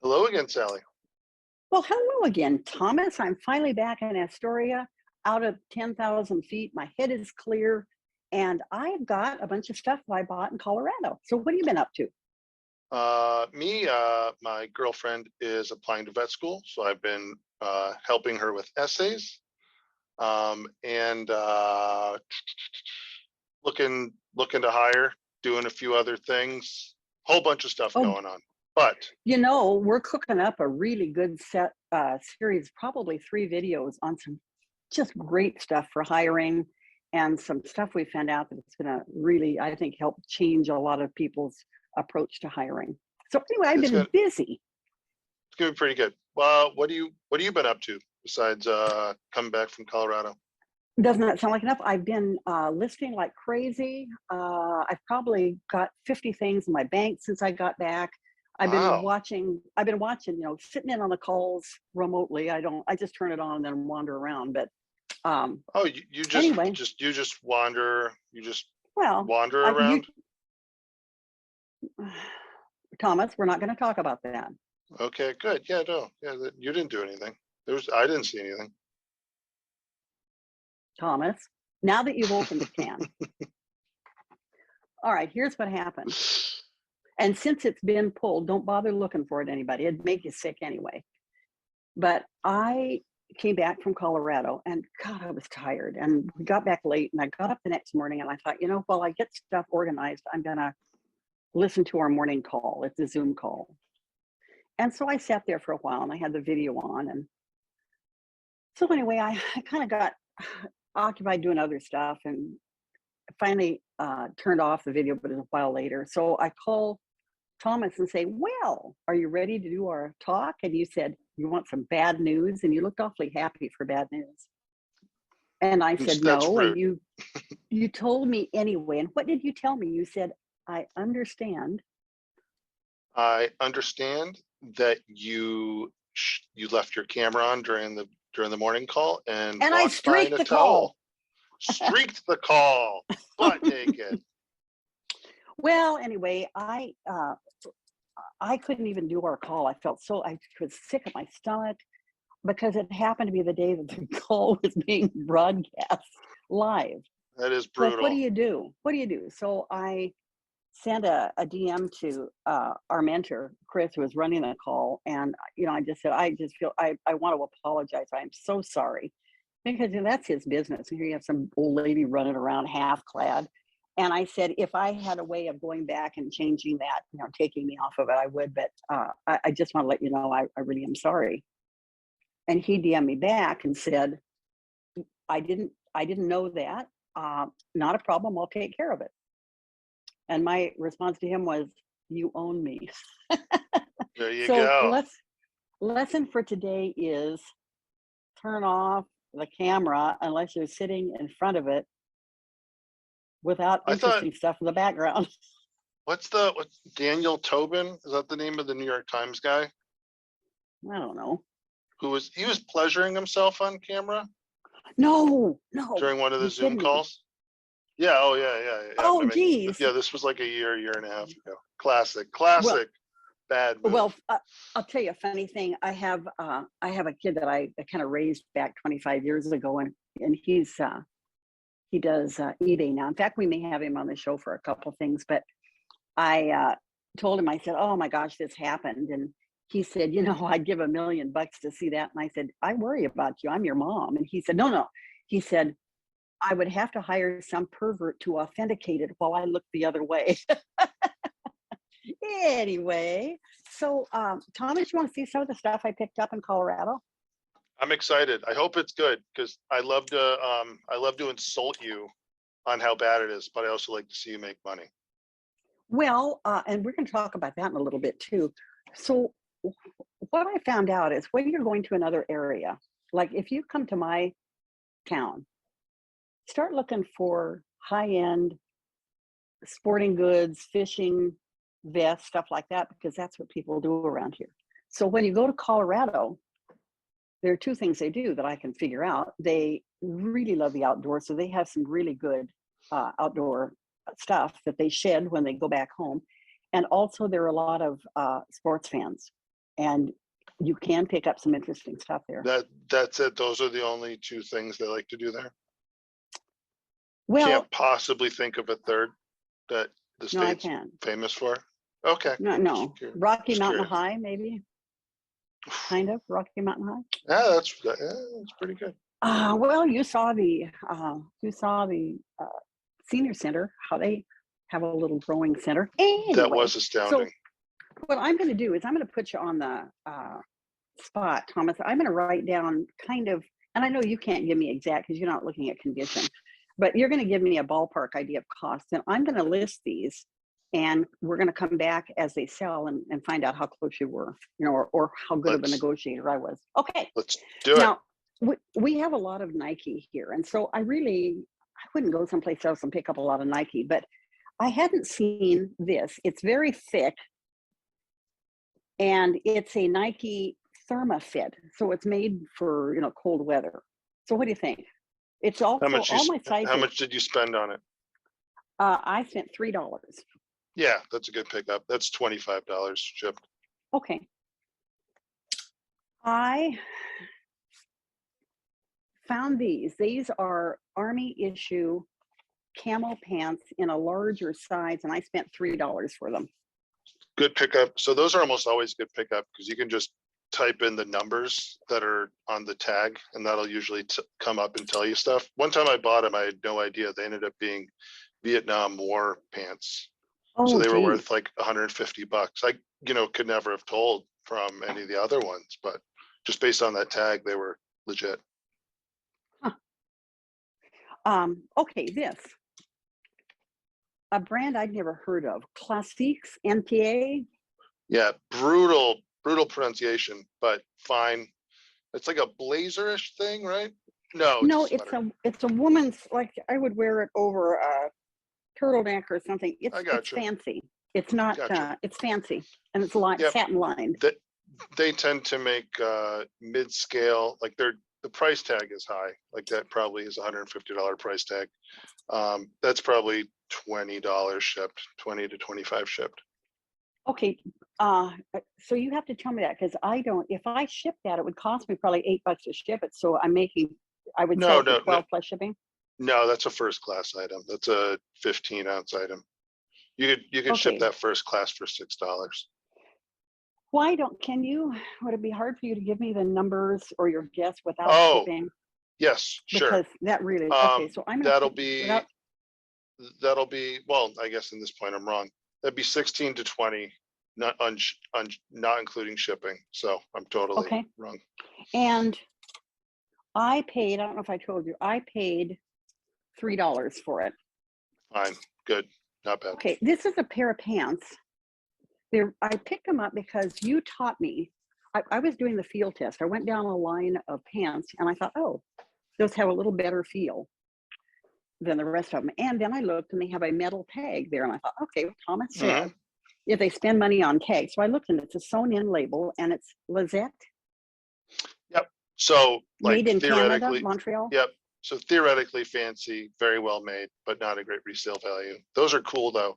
Hello again, Sally. Well, hello again, Thomas. I'm finally back in Astoria, out of 10,000 feet. My head is clear, and I've got a bunch of stuff that I bought in Colorado. So, what have you been up to? My girlfriend is applying to vet school, so I've been helping her with essays and looking to hire, doing a few other things, whole bunch of stuff Oh, going on. But we're cooking up a really good set series, probably 3 videos on some just great stuff for hiring and some stuff we found out that it's going to really, I think, help change a lot of people's approach to hiring. So, anyway, I've it's been gonna busy. it's gonna be pretty good. Well, what have you been up to besides coming back from Colorado? Doesn't that sound like enough? I've been listing like crazy. I've probably got 50 things in my bank since I got back. Wow. I've been watching, sitting in on the calls remotely. I just turn it on and then wander around. But Oh, you just anyway, just you just wander. You just well, wander you, around. Thomas, we're not going to talk about that. Okay, good. Yeah, no, yeah, you didn't do anything. I didn't see anything. Thomas, now that you've opened the can. All right, here's what happened. And since it's been pulled, don't bother looking for it, anybody. It'd make you sick anyway. But I came back from Colorado and God, I was tired. And we got back late and I got up the next morning and I thought, while I get stuff organized, I'm going to listen to our morning call. It's a Zoom call. And so I sat there for a while and I had the video on. And so anyway, I kind of got occupied doing other stuff and finally turned off the video, but it was a while later. So I call Thomas and say, well, are you ready to do our talk? And you said, you want some bad news? And you looked awfully happy for bad news. And I said, That's no. And rude. you told me anyway. And what did you tell me? You said, I understand. I understand that you left your camera on during the morning call and And I walked by in streaked a the call. towel. Streaked the call, butt naked. Well, anyway, I couldn't even do our call. I was sick at my stomach because it happened to be the day that the call was being broadcast live. That is So what do brutal. you do? What do you do? So I sent a DM to our mentor, Chris, who was running the call. And, I just said, I just feel, I want to apologize. I'm so sorry. Because that's his business. And here you have some old lady running around half clad. And I said, if I had a way of going back and changing that, taking me off of it, I would. But I just want to let you know, I really am sorry. And he DM'd me back and said, I didn't know that. Not a problem. I'll take care of it. And my response to him was, you own me. There you So go. lesson for today is turn off the camera unless you're sitting in front of it without I thought, interesting stuff in the background. what's Daniel Tobin? Is that the name of the New York Times guy I don't know. he was pleasuring himself on camera No, during one of the you Zoom kidding me? calls? Yeah. Oh, yeah. I Oh, mean, geez. yeah. This was like a year and a half ago. Classic, Well, bad move. well, I'll tell you a funny thing. I have a kid that I kind of raised back 25 years ago, and he does eBay now. In fact, we may have him on the show for a couple things. But I told him, I said, "Oh my gosh, this happened," and he said, "I'd give $1 million to see that." And I said, "I worry about you. I'm your mom." And he said, "No." He said, "I would have to hire some pervert to authenticate it while I look the other way." Anyway, so Thomas, you want to see some of the stuff I picked up in Colorado? I'm excited. I hope it's good because I love to insult you on how bad it is, but I also like to see you make money. Well, and we're going to talk about that in a little bit too. So, what I found out is when you're going to another area, like if you come to my town, start looking for high-end sporting goods, fishing vests, stuff like that, because that's what people do around here. So when you go to Colorado, there are 2 things they do that I can figure out. They really love the outdoors, so they have some really good outdoor stuff that they shed when they go back home. And also there are a lot of sports fans. and you can pick up some interesting stuff there. That's it. Those are the only two things they like to do there. Well, Can't possibly think of a third that the no, I state's can't. famous for. Okay. No. Rocky just Mountain curious. High, maybe. Kind of Rocky Mountain High. Yeah, that's pretty good. Well, you saw the senior center, how they have a little growing center. Anyway, That was astounding. So what I'm going to do is I'm going to put you on the spot, Thomas. I'm going to write down kind of, and I know you can't give me exact because you're not looking at condition, but you're going to give me a ballpark idea of cost, and I'm going to list these, and we're going to come back as they sell and find out how close you were, you know, or how good of a negotiator I was. Okay. Let's do it. Now, we have a lot of Nike here, and so I wouldn't go someplace else and pick up a lot of Nike, but I hadn't seen this. It's very thick, and it's a Nike ThermaFit, so it's made for, you know, cold weather. So what do you think? It's also all my sizes. How much did you spend on it? I spent $3. Yeah, that's a good pickup. That's $25 shipped. Okay. I found these. These are Army issue camel pants in a larger size, and I spent $3 for them. Good pickup. So those are almost always good pickup because you can just type in the numbers that are on the tag, and that'll usually come up and tell you stuff. One time I bought them, I had no idea. They ended up being Vietnam War pants. Oh, so they were worth like $150. I, could never have told from any of the other ones, but just based on that tag, they were legit. Okay, this. A brand I'd never heard of, Classiques NPA. Yeah, brutal pronunciation, but fine. It's like a blazerish thing, right? No, it's a woman's, like, I would wear it over a turtleneck or something. It's fancy. It's not it's fancy, and it's satin lined. They tend to make mid-scale, like the price tag is high, like that probably is $150 price tag. That's probably $20 shipped, 20 to 25 shipped. Okay, so you have to tell me that, because I don't. If I ship that, it would cost me probably $8 to ship it. So I would sell it for 12 plus shipping. No, that's a first class item. That's a 15-ounce item. You could ship that first class for $6. Would it be hard for you to give me the numbers or your guess without shipping? Yes, sure. Because that really, okay, so I'm gonna that'll be, well, I guess in this point I'm wrong. That'd be 16 to 20, not including shipping. So I'm totally wrong. And I don't know if I told you, I paid $3 for it. Fine, good, not bad. Okay, this is a pair of pants. I picked them up because you taught me. I was doing the feel test. I went down a line of pants, and I thought, oh, those have a little better feel than the rest of them. And then I looked, and they have a metal tag there, and I thought, okay, Thomas said, if they spend money on tags. So I looked, and it's a sewn-in label, and it's Lizette. Yep. So, like, made in Canada, Montreal. Yep. So theoretically fancy, very well made, but not a great resale value. Those are cool though.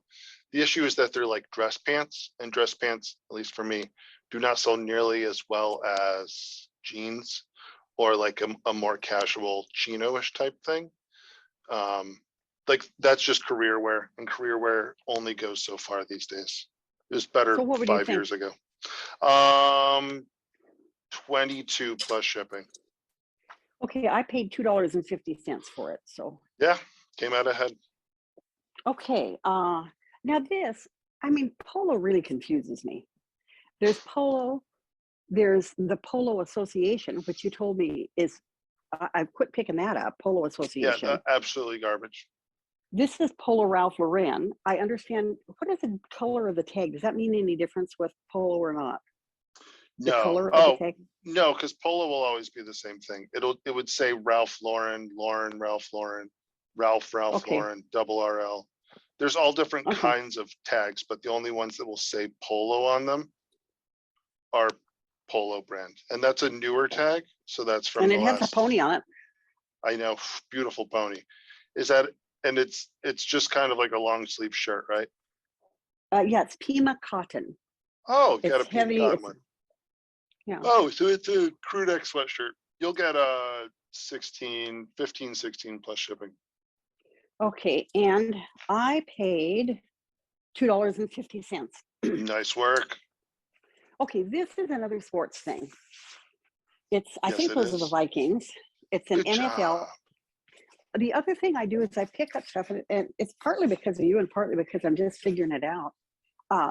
The issue is that they're like dress pants, and dress pants, at least for me, do not sell nearly as well as jeans or like a more casual chino-ish type thing. Like that's just career wear, and career wear only goes so far these days. It was better 5 years ago. 22 plus shipping. Okay, I paid $2.50 for it. So yeah, came out ahead. Okay, now this, Polo really confuses me. There's Polo, there's the Polo Association, which you told me is, I've quit picking that up, Polo Association. Yeah, absolutely garbage. This is Polo Ralph Lauren. I understand. What is the color of the tag? Does that mean any difference with Polo or not? The color of the tag? No, because Polo will always be the same thing. It would say Ralph Lauren, Ralph Lauren, Ralph Lauren, double RL. There's all different kinds of tags, but the only ones that will say Polo on them are Polo brand, and that's a newer tag. So that's from. And it has a pony on it. I know, beautiful pony. Is that? And it's just kind of like a long sleeve shirt, right? Yeah, it's Pima cotton. Oh, you got a Pima cotton one. Yeah. Oh, so it's a crew neck sweatshirt. You'll get a 16, 15, 16 plus shipping. Okay, and I paid $2.50. Nice work. Okay, this is another sports thing. I Yes, think it those are the is. Vikings. It's an Good NFL. job. The other thing I do is I pick up stuff, and it's partly because of you and partly because I'm just figuring it out.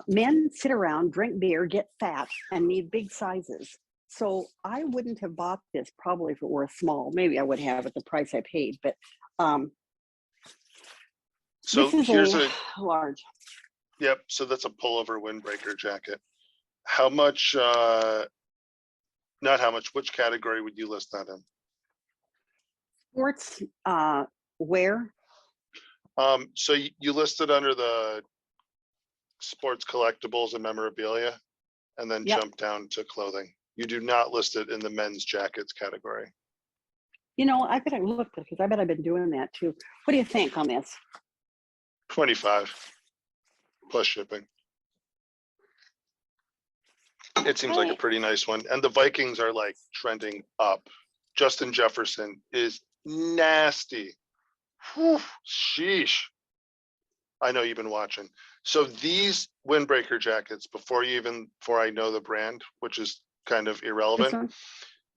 Men sit around, drink beer, get fat, and need big sizes. So I wouldn't have bought this probably if it were a small. Maybe I would have at the price I paid, but So this is here's a a, large. yep. So that's a pullover windbreaker jacket. How much, not how much, which category would you list that in? Sports wear. So you listed under the sports collectibles and memorabilia, and then Yep. jump down to clothing. You do not list it in the men's jackets category. You know, I better look because I bet I've been doing that too. What do you think on this? 25 plus shipping. It seems like a pretty nice one. And the Vikings are like trending up. Justin Jefferson is nasty. Whew, sheesh. I know you've been watching. So these windbreaker jackets, before I know the brand, which is kind of This irrelevant. one?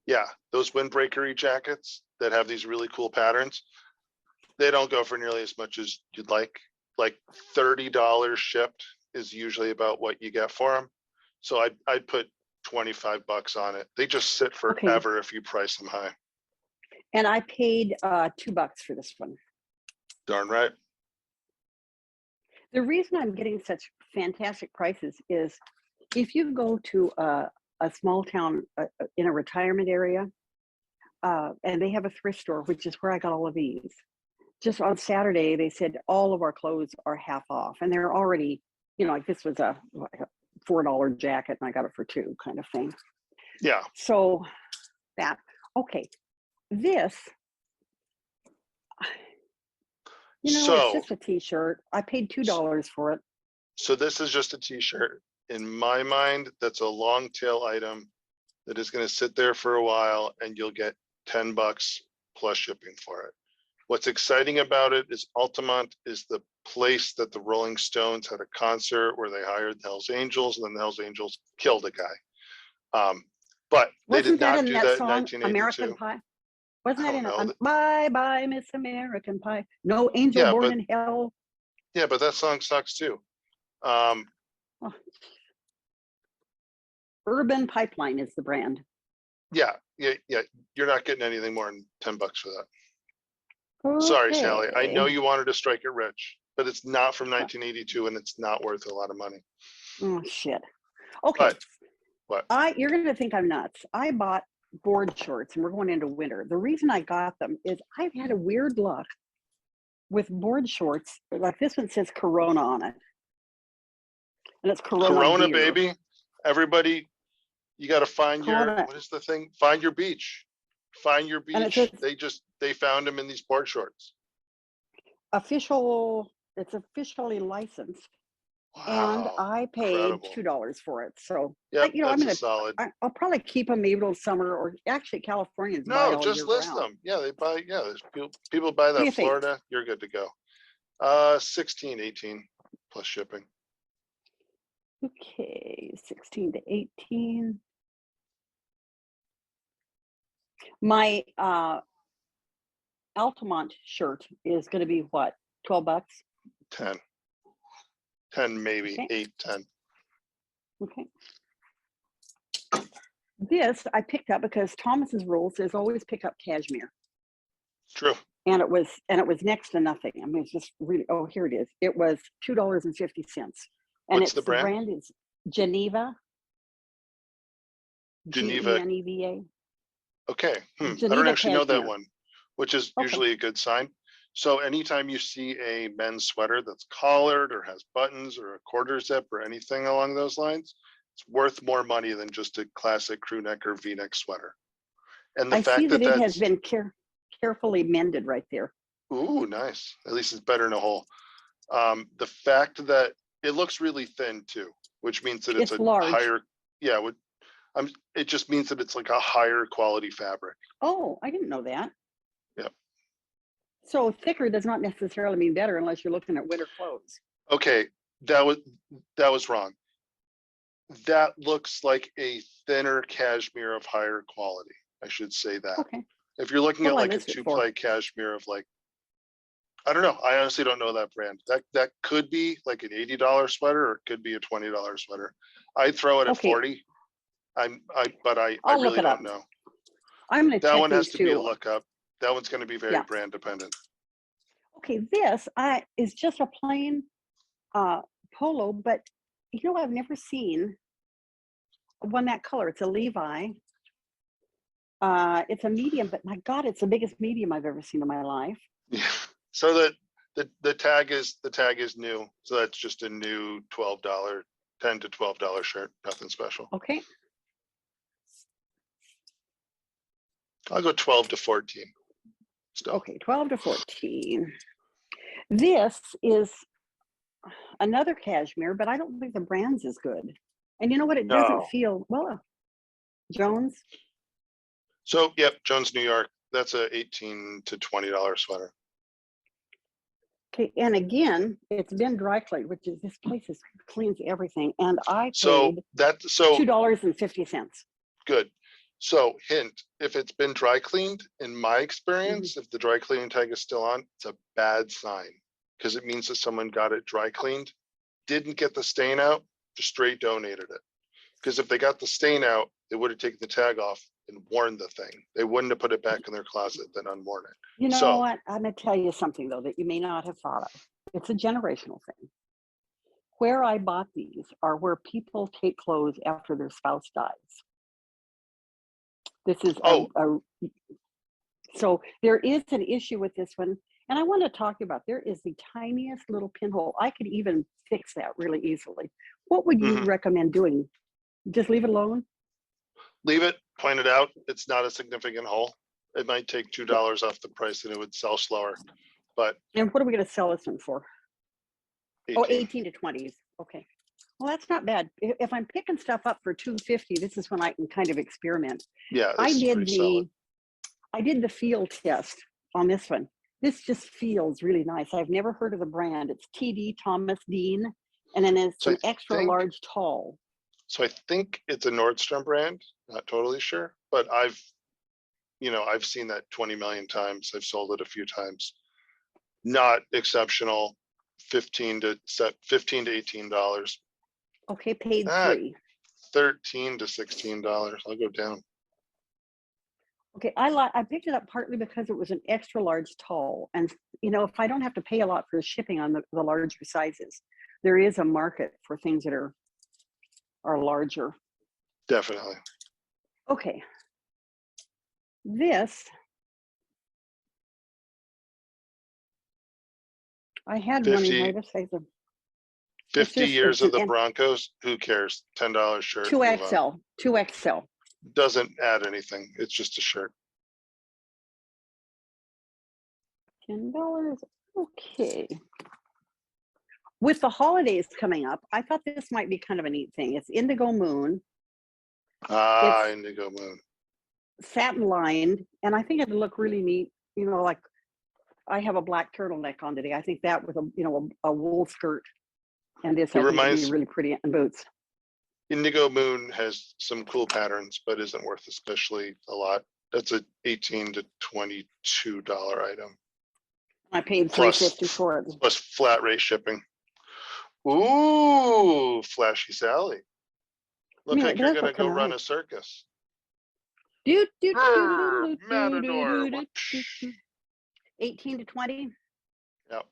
Yeah, those windbreakery jackets that have these really cool patterns, they don't go for nearly as much as you'd like. Like $30 shipped is usually about what you get for them. So I'd put 25 bucks on it. They just sit forever if you price them high. And I paid $2 for this one. Darn right. The reason I'm getting such fantastic prices is if you go to a small town in a retirement area, and they have a thrift store, which is where I got all of these. Just on Saturday, they said all of our clothes are half off, and they're already, like this was a $4 jacket, and I got it for $2, kind of thing. Yeah. So this, it's just a t-shirt. I paid $2 for it. So this is just a t-shirt. In my mind, that's a long tail item that is going to sit there for a while, and you'll get 10 bucks plus shipping for it. What's exciting about it is Altamont is the place that the Rolling Stones had a concert where they hired the Hells Angels, and then the Hells Angels killed a guy. But they did not do that in 1982. American Pie? Wasn't that in know. Bye Bye Miss American Pie? No Angel Born in Hell. Yeah, but that song sucks too. Urban Pipeline is the brand. Yeah. You're not getting anything more than 10 bucks for that. Okay. Sorry, Sally. I know you wanted to strike it rich, but it's not from 1982, and it's not worth a lot of money. Oh shit. Okay. What? You're gonna think I'm nuts. I bought board shorts, and we're going into winter. The reason I got them is I've had a weird luck with board shorts. Like this one says Corona on it, and it's Corona beer. Baby. Everybody, you got to find what is the thing? Find your beach. Find your beach. They found them in these board shorts. It's officially licensed. Wow, and I paid $2 for it. So yeah, solid. I'll probably keep them maybe till summer, or actually Californians buy all just year list round. them. Yeah, they buy. Yeah, there's people buy that Florida. Think? You're good to go. 16, 18 plus shipping. Okay, 16 to 18. My Altamont shirt is going to be what? 12 bucks? 10. 10 maybe, okay. 8, 10. Okay. This I picked up because Thomas's rules is always pick up cashmere. True. And it was next to nothing. I mean, it's just really, here it is. It was $2.50. And what's the brand? The brand is Geneva. Geneva. Okay. I don't actually know that one, which is usually a good sign. So anytime you see a men's sweater that's collared or has buttons or a quarter zip or anything along those lines, it's worth more money than just a classic crew neck or V-neck sweater. And the fact that it has been carefully mended right there. Ooh, nice. At least it's better in a hole. The fact that it looks really thin too, which means that it's a large. higher, It just means that it's like a higher quality fabric. Oh, I didn't know that. Yep. So thicker does not necessarily mean better unless you're looking at winter clothes. Okay, that was wrong. That looks like a thinner cashmere of higher quality. I should say that. Okay. If you're looking What at do I like a list it for? 2-ply cashmere of like, I don't know. I honestly don't know that brand. That could be like an $80 sweater, or it could be a $20 sweater. I'd throw it at Okay. 40. But I I'll look really it up. don't know. I'm going to That check one has these to be a too. lookup. That one's going to be very Yeah. brand dependent. Okay, this is just a plain polo, but you know, I've never seen one that color. It's a Levi. It's a medium, but my God, it's the biggest medium I've ever seen in my life. Yeah. So the tag is new. So that's just a new $12, $10 to $12 shirt. Nothing special. Okay. I'll go 12 to 14. Still. Okay, 12 to 14. This is another cashmere, but I don't think the brand's as good. And you know what? It doesn't feel, well, Jones. So, yep, Jones, New York. That's a $18 to $20 sweater. Okay, and again, it's been dry cleaned, which is, this place cleans everything. And I So paid $2.50. Good. So hint, if it's been dry cleaned, in my experience, if the dry cleaning tag is still on, it's a bad sign, because it means that someone got it dry cleaned, didn't get the stain out, just straight donated it. Because if they got the stain out, they would have taken the tag off and worn the thing. They wouldn't have put it back in their closet, then unworn it. You know So, what? I'm going to tell you something, though, that you may not have thought of. It's a generational thing. Where I bought these are where people take clothes after their spouse dies. This is so there is an issue with this one. And I want to talk about, there is the tiniest little pinhole. I could even fix that really easily. What would you recommend doing? Just leave it alone? leave it, point it out. It's not a significant hole. It might take $2 off the price and it would sell slower. But and what are we going to sell this one for? 18. Oh, 18 to 20s. Okay. Well, that's not bad. If I'm picking stuff up for $2.50, this is when I can kind of experiment. Yeah, I did the feel test on this one. This just feels really nice. I've never heard of the brand. It's TD Thomas Dean, and then it's an extra large tall. So I think it's a Nordstrom brand. Not totally sure, but I've seen that 20 million times. I've sold it a few times. Not exceptional. $15 to $18. Okay, paid $3. $13 to $16. I'll go down. Okay, I picked it up partly because it was an extra large tall, and if I don't have to pay a lot for shipping on the larger sizes, there is a market for things that are larger. Definitely. Okay, this I had 50, one in size of 50 years of the Broncos. Who cares? $10 shirt. 2XL. 2XL. Doesn't add anything. It's just a shirt. $10. Okay. With the holidays coming up, I thought this might be kind of a neat thing. It's Indigo Moon. It's Indigo Moon. Satin lined, and I think it'd look really neat. Like I have a black turtleneck on today. I think that with a wool skirt and this, I think it'd be really pretty in boots. Indigo Moon has some cool patterns, but isn't worth especially a lot. That's a $18 to $22 item. I paid $3.50 for it. Plus flat rate shipping. Ooh, Flashy Sally. Look like you're gonna go run a circus. Matador. 18 to 20. Yep.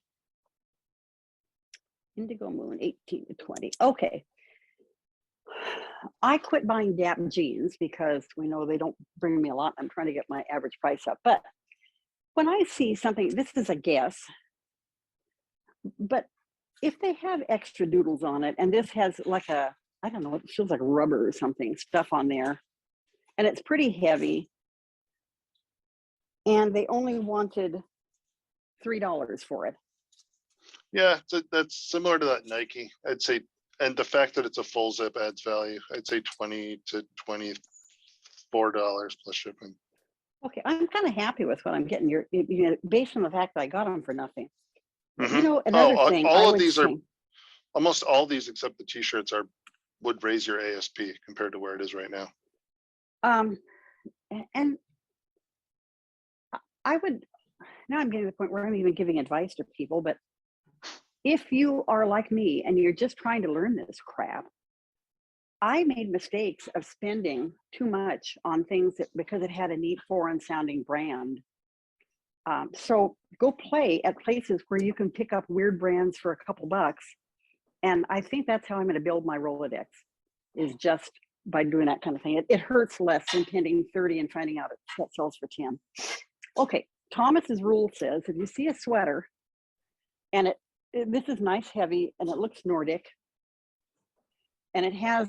Indigo Moon, 18 to 20. Okay. I quit buying Gap jeans because we know they don't bring me a lot. I'm trying to get my average price up. But when I see something, this is a guess, but if they have extra doodles on it, and this has like I don't know, it feels like rubber or something, stuff on there, and it's pretty heavy, and they only wanted $3 for it. Yeah, that's similar to that Nike. I'd say And the fact that it's a full zip adds value. I'd say $20 to $24 plus shipping. Okay, I'm kind of happy with what I'm getting. Based on the fact that I got them for nothing. You know, another thing I all of would these are say, almost all these except the t-shirts would raise your ASP compared to where it is right now. and I would, now I'm getting to the point where I'm even giving advice to people, but if you are like me and you're just trying to learn this crap, I made mistakes of spending too much on things because it had a neat foreign sounding brand. So go play at places where you can pick up weird brands for a couple bucks. And I think that's how I'm going to build my Rolodex, is just by doing that kind of thing. It hurts less than spending 30 and finding out it sells for 10. Okay, Thomas's rule says if you see a sweater and this is nice heavy and it looks Nordic and it has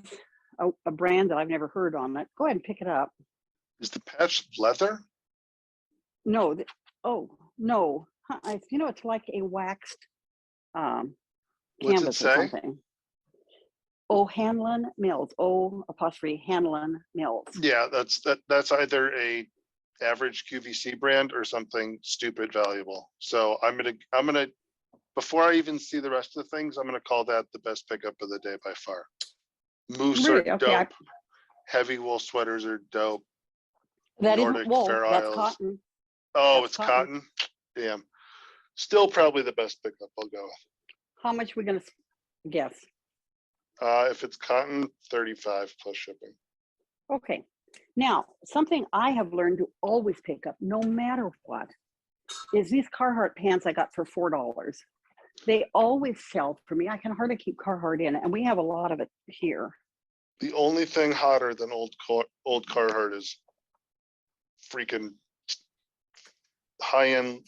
a brand that I've never heard on it, go ahead and pick it up. Is the patch leather? No, no. You know, it's like a waxed What's it canvas or say? something. O'Hanlon Mills. Hanlon Mills. Yeah, that's either a average QVC brand or something stupid valuable. So I'm gonna before I even see the rest of the things, I'm gonna call that the best pickup of the day by far. Moose Really? are Okay, dope. Heavy wool sweaters are dope. that Nordic isn't wool. Fair That's Isles. cotton. Oh, That's it's cotton. Damn. Still probably the best pickup. I'll go with. How much we gonna guess? If it's cotton, 35 plus shipping. Okay. Now, something I have learned to always pick up, no matter what, is these Carhartt pants I got for $4. They always sell for me. I can hardly keep Carhartt in, and we have a lot of it here. The only thing hotter than old Carhartt is freaking high-end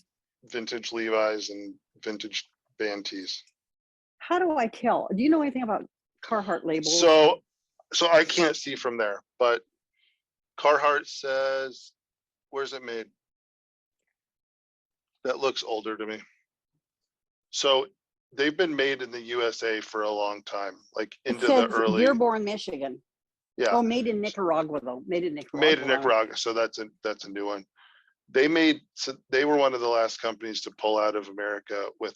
vintage Levi's and vintage band tees. How do I tell? Do you know anything about Carhartt labels? So I can't see from there, but Carhartt says, where's it made? That looks older to me. So they've been made in the USA for a long time, like into the early. Dearborn, Michigan. Yeah. Oh, made in Nicaragua though. Made in Nicaragua. Made in Nicaragua. So that's a new one. They were one of the last companies to pull out of America with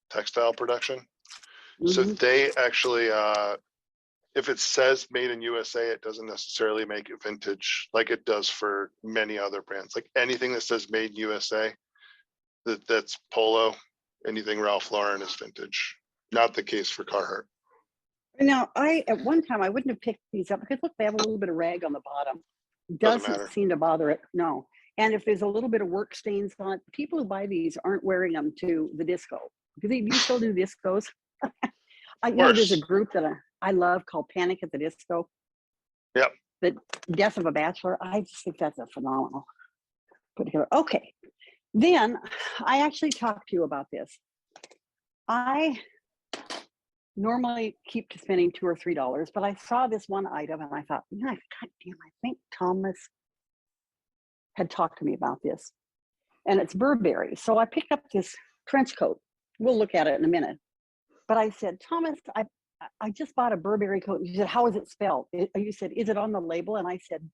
textile production. Mm-hmm. So they actually, if it says made in USA, it doesn't necessarily make it vintage like it does for many other brands. Like anything that says made in USA, that's Polo, anything Ralph Lauren is vintage. Not the case for Carhartt. Now, at one time, I wouldn't have picked these up because look, they have a little bit of rag on the bottom. Doesn't seem to bother it, no. And if there's a little bit of work stains on it, people who buy these aren't wearing them to the disco. Do you still do discos? There's a group that I love called Panic at the Disco. Yep. The Death of a Bachelor. I just think that's a phenomenal put together. Okay. Then I actually talked to you about this. I normally keep to spending $2 or $3, but I saw this one item and I thought, God damn, I think Thomas had talked to me about this. And it's Burberry. So I picked up this trench coat. We'll look at it in a minute. But I said, Thomas, I just bought a Burberry coat. You said, how is it spelled? You said, is it on the label? And I said,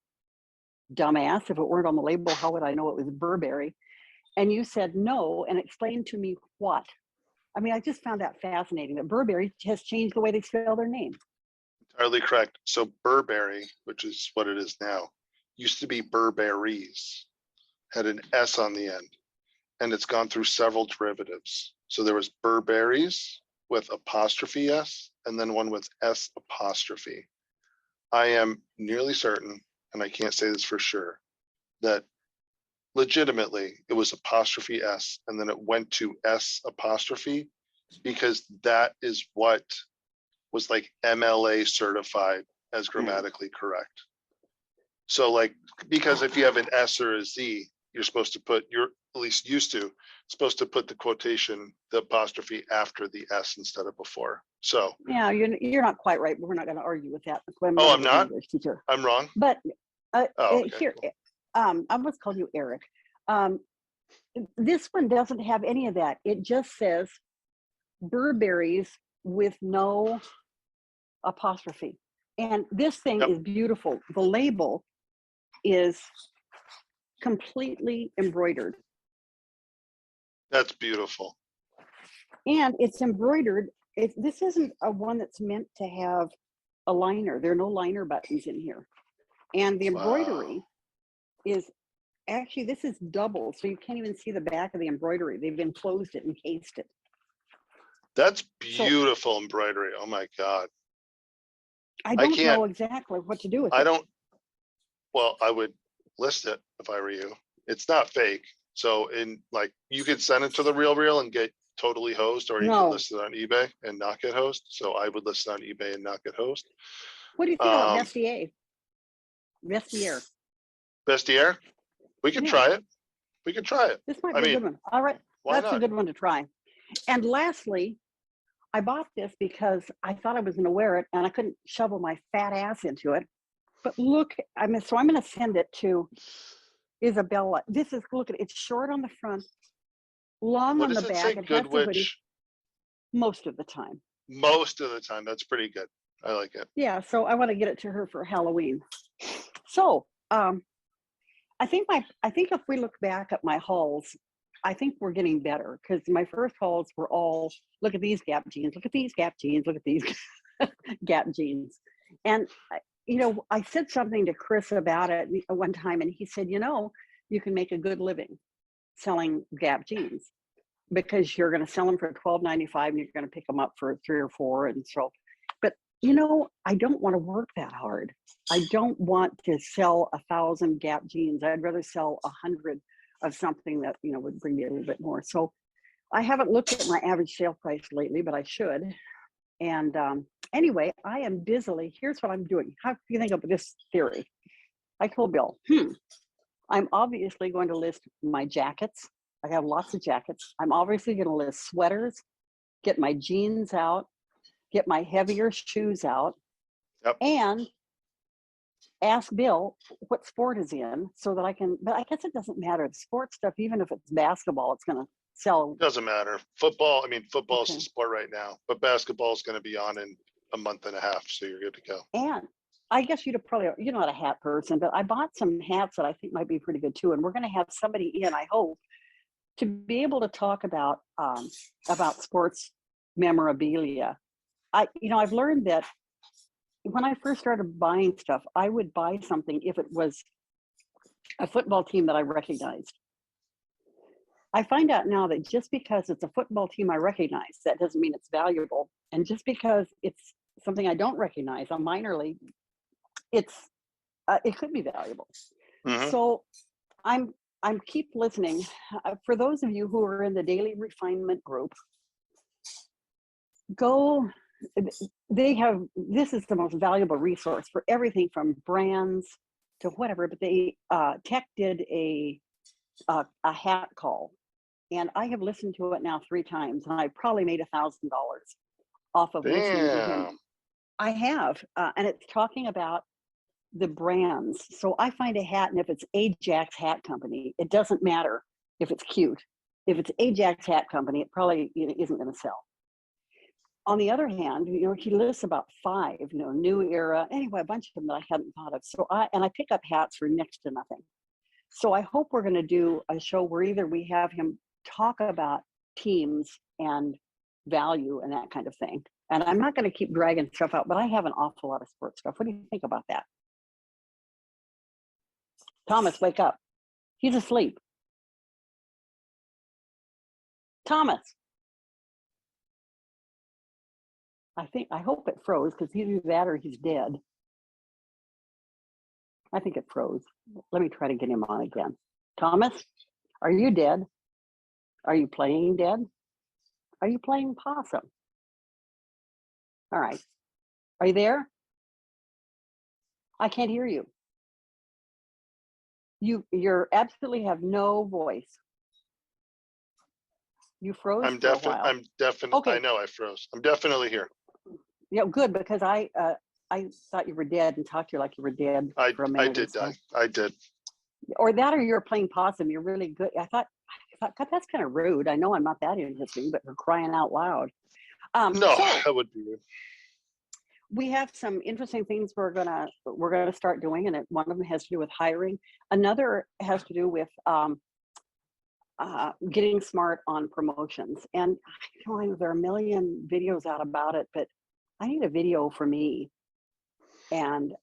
dumbass, if it weren't on the label, how would I know it was Burberry? And you said no, and explained to me what. I mean, I just found that fascinating that Burberry has changed the way they spell their name. Entirely correct. So Burberry, which is what it is now, used to be Burberries, had an S on the end, and it's gone through several derivatives. So there was Burberries with apostrophe S, and then one with S apostrophe. I am nearly certain, and I can't say this for sure, that legitimately it was apostrophe S, and then it went to S apostrophe because that is what was like MLA certified as grammatically correct. So like, because if you have an S or a Z, you're supposed to put, you're at least used to, supposed to put the quotation, the apostrophe after the S instead of before. So yeah, you're not quite right, but we're not going to argue with that. I'm not? English teacher. I'm wrong? But okay, here, cool. I must call you Eric. This one doesn't have any of that. It just says Burberry's with no apostrophe. And this thing Yep. is beautiful. The label is completely embroidered. That's beautiful. And it's embroidered. This isn't a one that's meant to have a liner. There are no liner buttons in here. And the embroidery Wow. is actually, this is double. So you can't even see the back of the embroidery. They've enclosed it, encased it. That's So beautiful embroidery. Oh my God. I I don't can't, know exactly what to do with I it. don't, well, I would list it if I were you. It's not fake. So you could send it to the Real and get totally hosed, or you could No. list it on eBay and not get hosed. So I would list it on eBay and not get hosed. What do you think about Vestiaire? Vestiaire. Vestiaire? We could Yeah. try it. We could try it. This might I be a mean, good one. All right. why That's a not? good one to try. And lastly, I bought this because I thought I was going to wear it and I couldn't shovel my fat ass into it. But look, so I'm going to send it to Isabella. This is, look at it. It's short on the front, long What on the does it say? back. It has Good the hoodie Witch? most of the time. Most of the time. That's pretty good. I like it. Yeah. So I want to get it to her for Halloween. So I think if we look back at my hauls, I think we're getting better, because my first hauls were all, look at these Gap jeans, look at these Gap jeans, look at these Gap jeans. And, I said something to Chris about it one time, and he said, you can make a good living selling Gap jeans, because you're going to sell them for $12.95 and you're going to pick them up for 3 or 4. And so, but I don't want to work that hard. I don't want to sell 1,000 Gap jeans. I'd rather sell 100 of something that, would bring me a little bit more. So I haven't looked at my average sale price lately, but I should. And anyway, I am busily, here's what I'm doing. How do you think of this theory? I told Bill, I'm obviously going to list my jackets. I have lots of jackets. I'm obviously going to list sweaters, get my jeans out, get my heavier shoes out, Yep. and ask Bill what sport is in, so that I can, but I guess it doesn't matter. The sport stuff, even if it's basketball, it's going to sell. Doesn't matter. Football, football is Okay. the sport right now, but basketball is going to be on in a month and a half. So you're good to go. And I guess you're not a hat person, but I bought some hats that I think might be pretty good too. And we're going to have somebody in, I hope, to be able to talk about sports memorabilia. I've learned that when I first started buying stuff, I would buy something if it was a football team that I recognized. I find out now that just because it's a football team I recognize, that doesn't mean it's valuable. And just because it's something I don't recognize, a minor league, it could be valuable. Mhm. So I'm keep listening. For those of you who are in the Daily Refinement group, this is the most valuable resource for everything from brands to whatever, but Tech did a hat call, and I have listened to it now 3 times, and I probably made $1,000 off of listening to him. Damn. I have, and it's talking about the brands. So I find a hat, and if it's Ajax Hat Company, it doesn't matter if it's cute. If it's Ajax Hat Company, it probably isn't going to sell. On the other hand, he lists about 5, New Era, anyway, a bunch of them that I hadn't thought of. So I pick up hats for next to nothing. So I hope we're going to do a show where either we have him talk about teams and value and that kind of thing. And I'm not going to keep dragging stuff out, but I have an awful lot of sports stuff. What do you think about that? Thomas, wake up. He's asleep. Thomas. I hope it froze, because either that or he's dead. I think it froze. Let me try to get him on again. Thomas, are you dead? Are you playing dead? Are you playing possum? All right. Are you there? I can't hear you. You're absolutely have no voice. You froze I'm for a while. definitely. Okay. I know I froze. I'm definitely here. Yeah, good, because I thought you were dead and talked to you like you were dead for a minute. I did die. I did. Or that, or you're playing possum. You're really good. I thought, God, that's kind of rude. I know I'm not that interesting, but we're crying out loud. No, that would be rude. we have some interesting things we're gonna start doing, and one of them has to do with hiring. Another has to do with getting smart on promotions. And I know there are a million videos out about it, but I need a video for me. And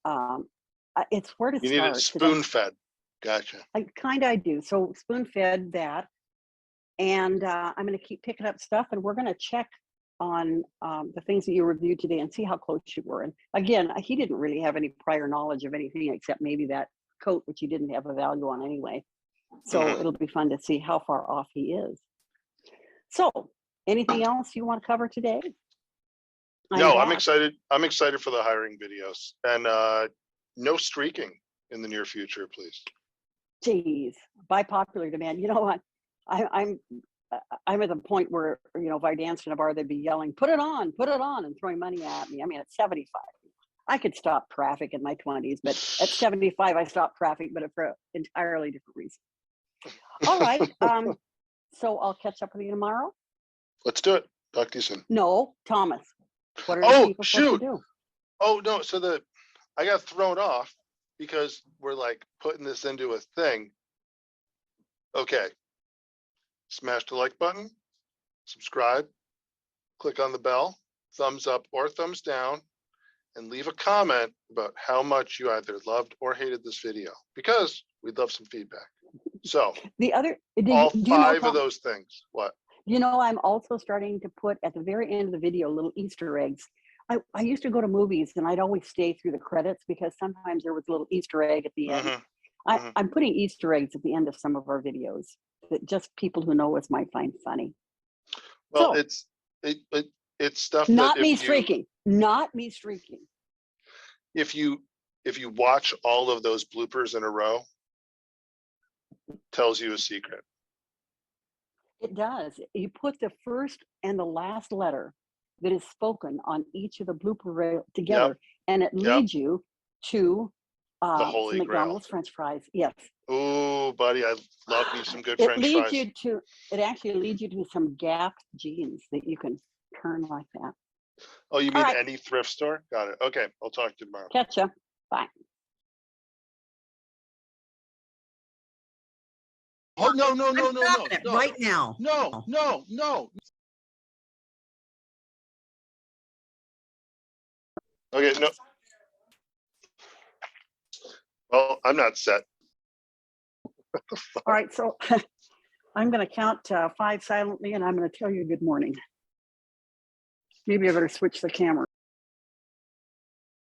it's where to You need it start. spoon fed. Gotcha. I do. So spoon fed that. And I'm going to keep picking up stuff, and we're going to check on the things that you reviewed today and see how close you were. And again, he didn't really have any prior knowledge of anything except maybe that coat, which he didn't have a value on anyway. So it'll be fun to see how far off he is. So anything else you want to cover today? No, I'm excited. I'm excited for the hiring videos, and no streaking in the near future, please. Geez, by popular demand. You know what? I'm at the point where, you know, if I danced in a bar, they'd be yelling, put it on, and throwing money at me. I mean, at 75, I could stop traffic in my 20s, but at 75, I stopped traffic, but for an entirely different reason. All right. So I'll catch up with you tomorrow. Let's do it. Talk to you soon. No, Thomas. What are people supposed to do? Oh no, so I got thrown off because we're like putting this into a thing. Okay. Smash the like button, subscribe, click on the bell, thumbs up or thumbs down, and leave a comment about how much you either loved or hated this video, because we'd love some feedback. So the other all five of those things. What? You know, I'm also starting to put at the very end of the video little Easter eggs. I used to go to movies and I'd always stay through the credits because sometimes there was a little Easter egg at the end. I'm putting Easter eggs at the end of some of our videos that just people who know us might find funny. Well, so, it's stuff not that me streaking. Not me streaking. If you watch all of those bloopers in a row, tells you a secret. It does. You put the first and the last letter that is spoken on each of the blooper reel together, and it leads you to the Holy McDonald's Grail. French fries. Yes. Oh, buddy, I love me some good French fries. It actually leads you to some Gap jeans that you can turn like that. Oh, you mean any thrift store? Got it. Okay, I'll talk to you tomorrow. Catch ya. Bye. Oh, no. Right now. No. Okay, no. Well, I'm not set. All right, so I'm going to count 5 silently, and I'm going to tell you good morning. Maybe I better switch the camera.